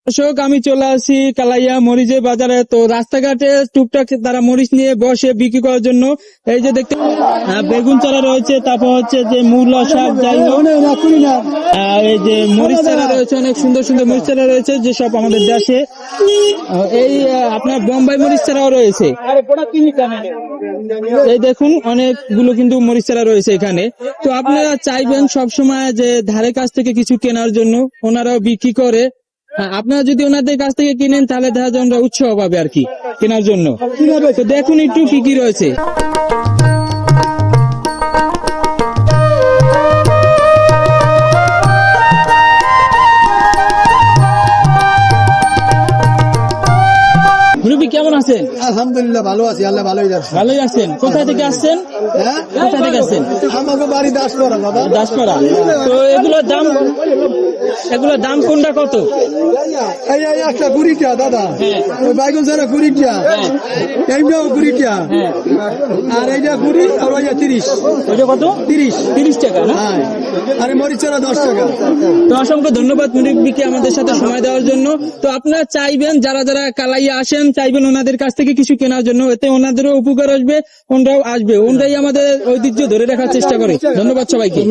দর্শক, আমি চলে আসি কালাইয়া মরিচের বাজারে। তো রাস্তাঘাটে টুকটাক তারা মরিচ নিয়ে বসে বিক্রি করার জন্য। এই যে দেখতে বেগুন চারা রয়েছে, তারপর হচ্ছে যে মূলা শাক, যাই হোক এই যে মরিচ চারা রয়েছে, অনেক সুন্দর সুন্দর মরিচ চারা রয়েছে যেসব আমাদের দেশে। এই আপনার বোম্বাই মরিচ চারাও রয়েছে। এই দেখুন অনেকগুলো কিন্তু মরিচ চারা রয়েছে এখানে। তো আপনারা চাইবেন সবসময় যে ধারে কাছ থেকে কিছু কেনার জন্য, ওনারাও বিক্রি করে। আপনারা যদি ওনাদের কাছ থেকে কিনেন তাহলে দেখা যায় আমরা উৎসাহ পাবে আর কি কেনার জন্য। তো দেখুন একটু কি কি রয়েছে। মুরব্বী কেমন আছেন? আলহামদুলিল্লাহ ভালো আছি, আল্লাহ ভালোই যাচ্ছে। ভালোই আছেন। কোথা থেকে আসছেন? হ্যাঁ, কোথা থেকে আসছেন? আমাকে বাড়ি দাসপাড়া বাবা। দাসপাড়া। তো এগুলোর দাম কোনটা কত? এই একটা 20 টাকা দাদা, ওই বাইগুন ছাড়া 20 টাকা, এইটাও 20 টাকা, আর এইটা 20 আর ওইটা 30। ওইটা কত? 30 টাকা না? হ্যাঁ, আর মরিচ ছাড়া 10 টাকা। তো অসংখ্য ধন্যবাদ মুরব্বীকে আমাদের সাথে সময় দেওয়ার জন্য। তো আপনারা চাইবেন যারা যারা কালাইয়া আসেন, চাইবেন ওনাদের কাছ থেকে কিছু কেনার জন্য, এতে ওনাদেরও উপকার আসবে, ওনারাও আসবে। ওনারাই আমাদের ঐতিহ্য ধরে রাখার চেষ্টা করে। ধন্যবাদ সবাইকে।